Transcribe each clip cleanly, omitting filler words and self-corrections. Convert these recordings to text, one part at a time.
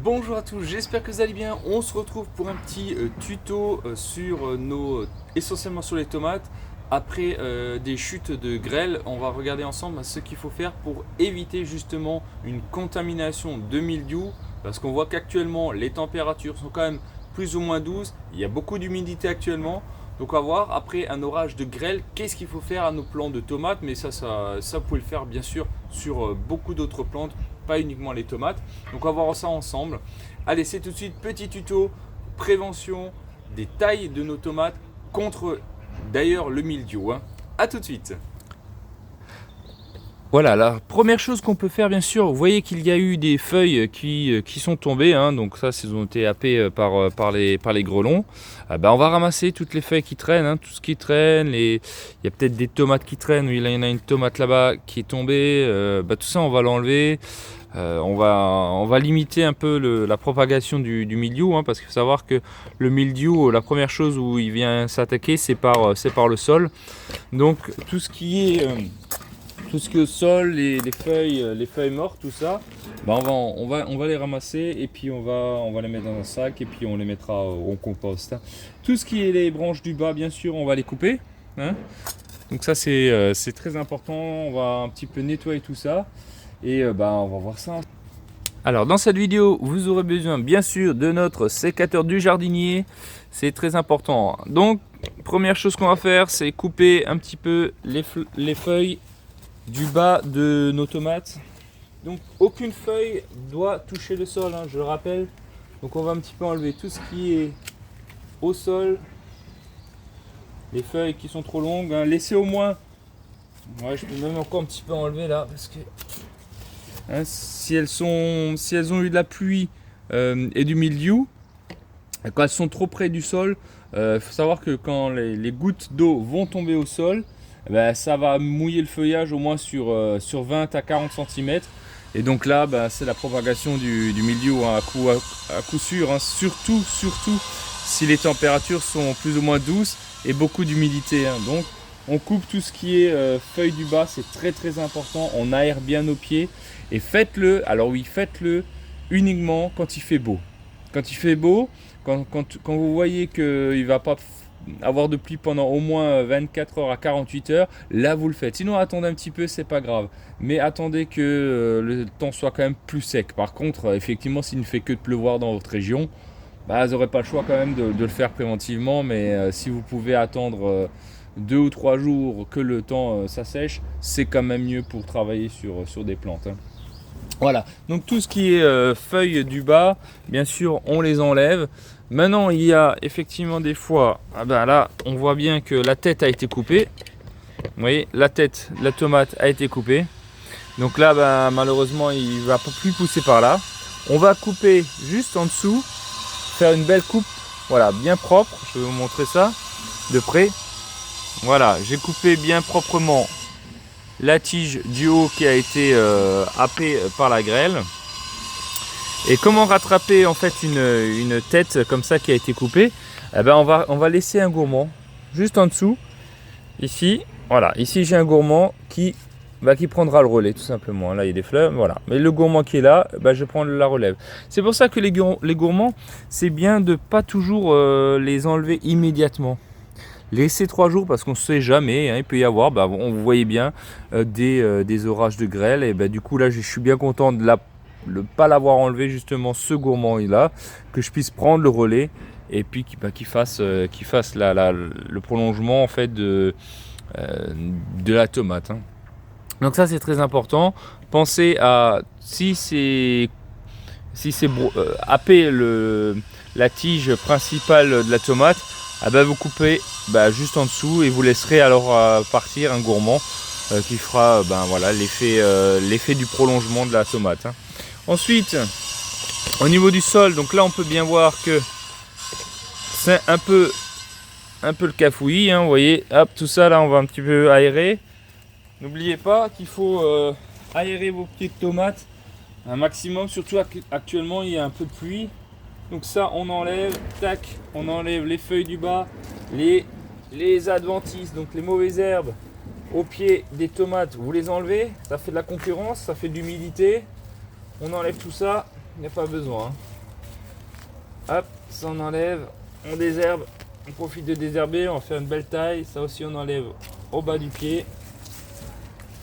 Bonjour à tous, j'espère que vous allez bien. On se retrouve pour un petit tuto sur essentiellement sur les tomates. Après des chutes de grêle, on va regarder ensemble ce qu'il faut faire pour éviter justement une contamination de mildiou. Parce qu'on voit qu'actuellement les températures sont quand même plus ou moins douces. Il y a beaucoup d'humidité actuellement. Donc on va voir après un orage de grêle, qu'est-ce qu'il faut faire à nos plants de tomates. Mais ça vous pouvez le faire bien sûr sur beaucoup d'autres plantes, pas uniquement les tomates. Donc on va voir ça ensemble. Allez, c'est tout de suite petit tuto prévention des tailles de nos tomates contre d'ailleurs le mildiou. A tout de suite. Voilà, la première chose qu'on peut faire, bien sûr, vous voyez qu'il y a eu des feuilles qui sont tombées, donc ça, ils ont été happés par les grelons. On va ramasser toutes les feuilles qui traînent, tout ce qui traîne, il y a peut-être des tomates qui traînent, il y en a une tomate là-bas qui est tombée, tout ça on va l'enlever. On va limiter un peu la propagation du mildiou, parce qu'il faut savoir que le mildiou, la première chose où il vient s'attaquer, c'est par le sol. Donc tout ce qui est au sol, les feuilles mortes, tout ça, on va les ramasser et puis on va les mettre dans un sac et puis on les mettra au compost. Tout ce qui est les branches du bas, bien sûr, on va les couper. Donc ça c'est très important, on va un petit peu nettoyer tout ça et on va voir ça. Alors dans cette vidéo, vous aurez besoin bien sûr de notre sécateur du jardinier, c'est très important. Donc première chose qu'on va faire, c'est couper un petit peu les feuilles du bas de nos tomates. Donc aucune feuille doit toucher le sol, je le rappelle. Donc on va un petit peu enlever tout ce qui est au sol, les feuilles qui sont trop longues, laissez au moins, je peux même encore un petit peu enlever là parce que si elles ont eu de la pluie et du mildiou, quand elles sont trop près du sol, faut savoir que quand les gouttes d'eau vont tomber au sol, ça va mouiller le feuillage au moins sur 20 à 40 cm. Et donc là, c'est la propagation du mildiou à coup sûr. Surtout si les températures sont plus ou moins douces et beaucoup d'humidité. Donc on coupe tout ce qui est feuilles du bas, c'est très très important. On aère bien nos pieds. Et faites-le uniquement quand il fait beau. Quand il fait beau, quand vous voyez qu'il ne va pas avoir de pluie pendant au moins 24 heures à 48 heures, là vous le faites. Sinon attendez un petit peu, c'est pas grave. Mais attendez que le temps soit quand même plus sec. Par contre, effectivement, s'il ne fait que de pleuvoir dans votre région, vous n'aurez pas le choix quand même de le faire préventivement. Mais si vous pouvez attendre 2 ou 3 jours que le temps s'assèche, c'est quand même mieux pour travailler sur des plantes. Voilà, donc tout ce qui est feuilles du bas, bien sûr, on les enlève. Maintenant, il y a effectivement des fois, là, on voit bien que la tête a été coupée. Vous voyez, la tête de la tomate a été coupée. Donc là, malheureusement, il ne va plus pousser par là. On va couper juste en dessous, faire une belle coupe, voilà, bien propre. Je vais vous montrer ça de près. Voilà, j'ai coupé bien proprement la tige du haut qui a été happée par la grêle. Et comment rattraper en fait une tête comme ça qui a été coupée? On va laisser un gourmand juste en dessous. Ici, voilà, ici j'ai un gourmand qui prendra le relais tout simplement. Là il y a des fleurs, voilà. Mais le gourmand qui est là, je prends la relève. C'est pour ça que les gourmands, c'est bien de pas toujours les enlever immédiatement. Laissez 3 jours parce qu'on ne sait jamais, il peut y avoir, vous voyez bien, des orages de grêle. Et du coup là je suis bien content de ne pas l'avoir enlevé justement ce gourmand là, que je puisse prendre le relais et puis qu'il fasse le prolongement en fait de la tomate. Donc ça c'est très important. Pensez à si c'est happer la tige principale de la tomate, vous coupez juste en dessous et vous laisserez alors partir un gourmand qui fera l'effet du prolongement de la tomate. Ensuite, au niveau du sol, donc là on peut bien voir que c'est un peu le cafouillis, vous voyez, hop, tout ça là on va un petit peu aérer. N'oubliez pas qu'il faut aérer vos pieds de tomates un maximum, surtout actuellement il y a un peu de pluie. Donc ça on enlève, on enlève les feuilles du bas, les adventices, donc les mauvaises herbes au pied des tomates, vous les enlevez, ça fait de la concurrence, ça fait de l'humidité. On enlève tout ça, il n'y a pas besoin. Hop, ça on enlève, on désherbe, on profite de désherber, on va faire une belle taille, ça aussi on enlève au bas du pied.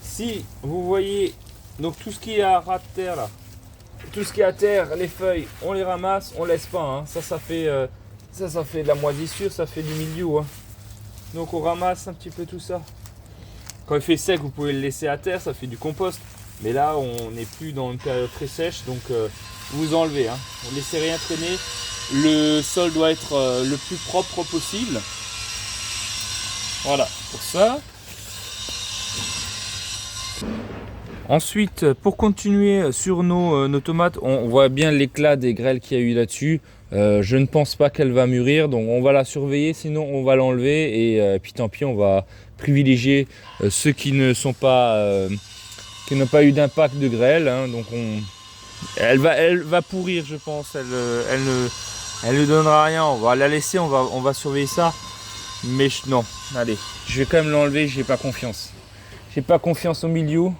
Si vous voyez, donc tout ce qui est à ras de terre là, tout ce qui est à terre, les feuilles, on les ramasse, on laisse pas, hein. Ça fait de la moisissure, ça fait du mildiou, hein. Donc on ramasse un petit peu tout ça. Quand il fait sec, vous pouvez le laisser à terre, ça fait du compost. Mais là, on n'est plus dans une période très sèche, donc vous enlevez, hein. Vous ne laissez rien traîner. Le sol doit être le plus propre possible. Voilà, pour ça. Ensuite, pour continuer sur nos tomates, on voit bien l'éclat des grêles qu'il y a eu là-dessus. Je ne pense pas qu'elle va mûrir, donc on va la surveiller, sinon on va l'enlever et puis tant pis, on va privilégier ceux qui ne sont pas, qui n'ont pas eu d'impact de grêle, hein. Donc elle va pourrir, je pense. Elle ne donnera rien. On va la laisser, on va surveiller ça. Mais non, allez, je vais quand même l'enlever. J'ai pas confiance. J'ai pas confiance au milieu.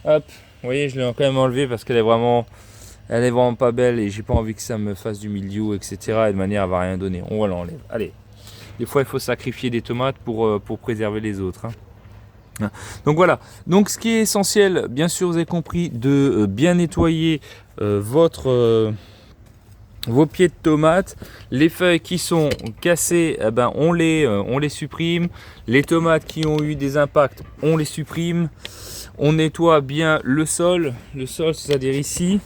Hop, vous voyez, je l'ai quand même enlevé parce qu'elle est vraiment pas belle et j'ai pas envie que ça me fasse du mildiou, etc. Et de manière, elle va rien donner. On va l'enlever. Allez, des fois, il faut sacrifier des tomates pour préserver les autres, hein. Donc voilà, donc ce qui est essentiel, bien sûr vous avez compris, de bien nettoyer vos pieds de tomates. Les feuilles qui sont cassées, eh ben, on les supprime. Les tomates qui ont eu des impacts, on les supprime. On nettoie bien le sol, c'est-à-dire ici.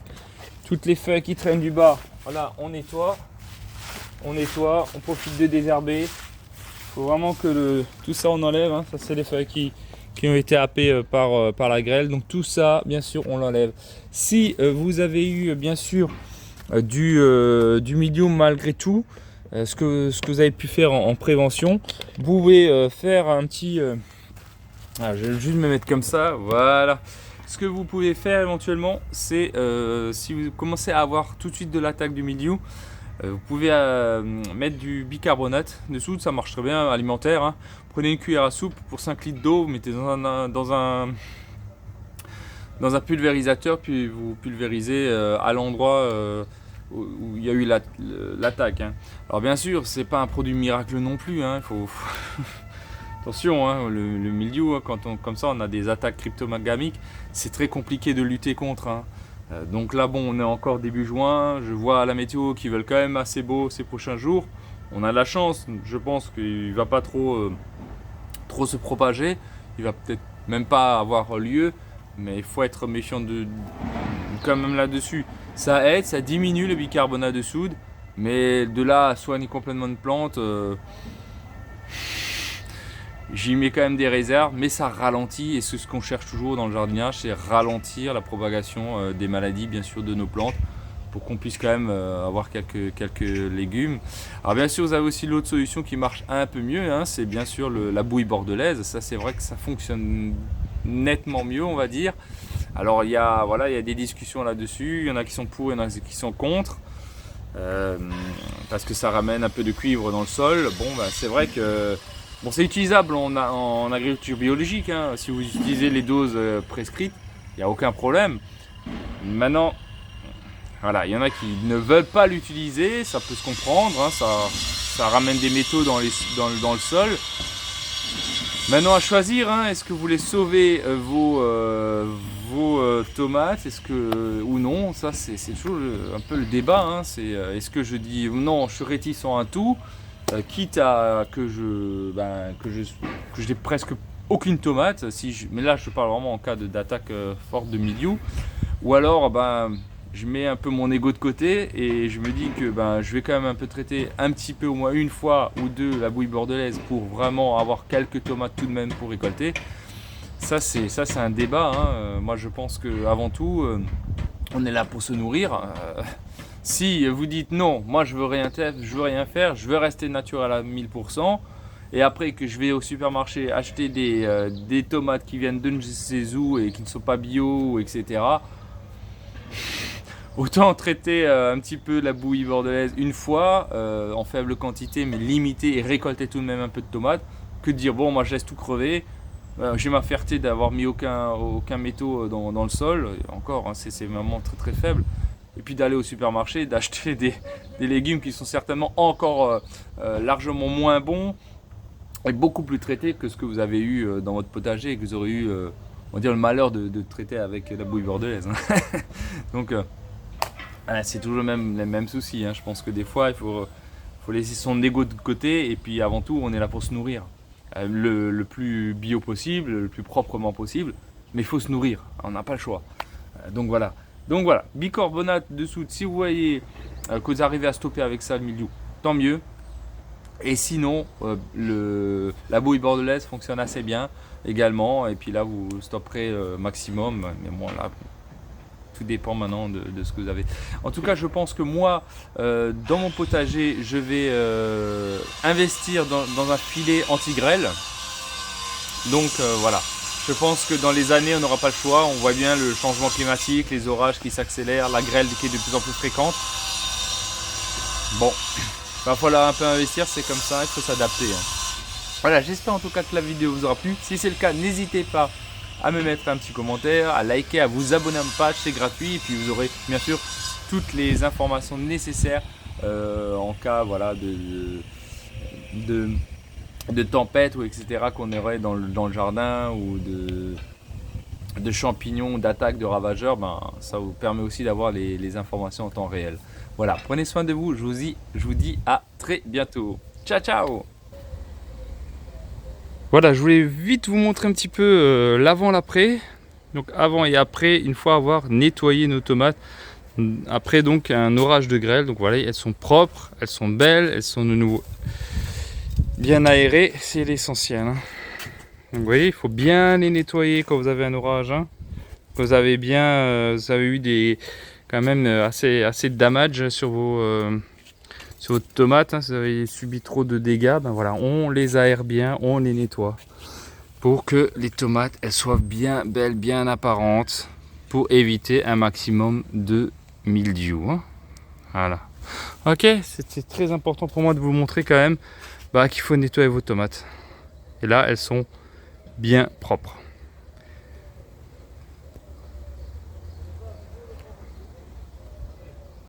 Toutes les feuilles qui traînent du bas, voilà, on nettoie, on profite de désherber. Il faut vraiment que tout ça on enlève, hein. Ça c'est les feuilles qui ont été happées par la grêle. Donc tout ça, bien sûr, on l'enlève. Si vous avez eu, bien sûr, du medium malgré tout, ce que vous avez pu faire en prévention, vous pouvez faire un petit... je vais juste me mettre comme ça, voilà. Ce que vous pouvez faire éventuellement, c'est si vous commencez à avoir tout de suite de l'attaque du mildiou, vous pouvez mettre du bicarbonate dessous, ça marche très bien, alimentaire, hein. Prenez une cuillère à soupe pour 5 litres d'eau, vous mettez dans un pulvérisateur, puis vous pulvérisez à l'endroit où il y a eu l'attaque, hein. Alors bien sûr, c'est pas un produit miracle non plus, hein. Attention, hein, le mildiou, hein, comme ça on a des attaques cryptomagamiques, c'est très compliqué de lutter contre, hein. Donc là bon, on est encore début juin, je vois à la météo qu'ils veulent quand même assez beau ces prochains jours. On a de la chance, je pense qu'il ne va pas trop se propager, il va peut-être même pas avoir lieu, mais il faut être méfiant quand même là-dessus. Ça aide, ça diminue le bicarbonate de soude, mais de là à soigner complètement une plante, j'y mets quand même des réserves, mais ça ralentit, et c'est ce qu'on cherche toujours dans le jardinage, c'est ralentir la propagation des maladies, bien sûr, de nos plantes, pour qu'on puisse quand même avoir quelques légumes. Alors bien sûr, vous avez aussi l'autre solution qui marche un peu mieux, hein, c'est bien sûr la bouillie bordelaise. Ça, c'est vrai que ça fonctionne nettement mieux, on va dire. Alors il y a des discussions là-dessus, il y en a qui sont pour, il y en a qui sont contre. Parce que ça ramène un peu de cuivre dans le sol. Bon, c'est vrai que c'est utilisable en agriculture biologique, hein. Si vous utilisez les doses prescrites, il n'y a aucun problème. Maintenant, voilà, il y en a qui ne veulent pas l'utiliser, ça peut se comprendre, hein, ça ramène des métaux dans le sol. Maintenant à choisir, hein, est-ce que vous voulez sauver vos tomates, ou non, ça c'est toujours un peu le débat, hein. Est-ce que je dis non, je suis réticent à tout, quitte à que je n'ai presque aucune tomate, mais là je parle vraiment en cas d'attaque forte de mildiou, ou alors je mets un peu mon ego de côté et je me dis que je vais quand même un peu traiter un petit peu, au moins une fois ou deux, la bouillie bordelaise pour vraiment avoir quelques tomates tout de même pour récolter. Ça c'est un débat, hein. Moi je pense qu'avant tout on est là pour se nourrir. Si vous dites non, moi je veux rien faire, je veux rester naturel à 1000%, et après que je vais au supermarché acheter des tomates qui viennent de ne sais où et qui ne sont pas bio, etc., autant traiter un petit peu la bouillie bordelaise une fois, en faible quantité mais limitée, et récolter tout de même un peu de tomates, que de dire bon, moi je laisse tout crever, j'ai ma fierté d'avoir mis aucun métaux dans le sol, encore, hein, c'est vraiment très très faible, et puis d'aller au supermarché, d'acheter des légumes qui sont certainement encore largement moins bons et beaucoup plus traités que ce que vous avez eu dans votre potager et que vous aurez eu, on va dire, le malheur de traiter avec la bouillie bordelaise. Donc c'est toujours les mêmes soucis. Je pense que des fois il faut laisser son ego de côté et puis avant tout on est là pour se nourrir. Le plus bio possible, le plus proprement possible, mais il faut se nourrir, on n'a pas le choix. Donc voilà, bicarbonate de soude, si vous voyez que vous arrivez à stopper avec ça le mildiou, tant mieux. Et sinon, la bouillie bordelaise fonctionne assez bien également, et puis là vous stopperez maximum, mais bon là, tout dépend maintenant de ce que vous avez. En tout cas, je pense que moi, dans mon potager, je vais investir dans un filet anti-grêle. Donc voilà, je pense que dans les années, on n'aura pas le choix. On voit bien le changement climatique, les orages qui s'accélèrent, la grêle qui est de plus en plus fréquente. Bon, il va falloir un peu investir, c'est comme ça, il faut s'adapter. Voilà, j'espère en tout cas que la vidéo vous aura plu. Si c'est le cas, n'hésitez pas à me mettre un petit commentaire, à liker, à vous abonner à ma page, c'est gratuit. Et puis vous aurez bien sûr toutes les informations nécessaires en cas voilà, de tempête ou etc. qu'on aurait dans le jardin ou de champignons, d'attaques, de ravageurs. Ça vous permet aussi d'avoir les informations en temps réel. Voilà, prenez soin de vous, je vous dis à très bientôt. Ciao ciao. Voilà, je voulais vite vous montrer un petit peu l'avant, l'après. Donc avant et après, une fois avoir nettoyé nos tomates. Après donc un orage de grêle. Donc voilà, elles sont propres, elles sont belles, elles sont de nouveau bien aérées. C'est l'essentiel. Donc vous voyez, il faut bien les nettoyer quand vous avez un orage. Vous avez bien, vous avez eu quand même assez de damage sur votre tomate, si vous avez subi trop de dégâts, voilà, on les aère bien, on les nettoie pour que les tomates elles soient bien belles, bien apparentes, pour éviter un maximum de mildiou. Voilà. Ok, c'était très important pour moi de vous montrer quand même qu'il faut nettoyer vos tomates. Et là, elles sont bien propres.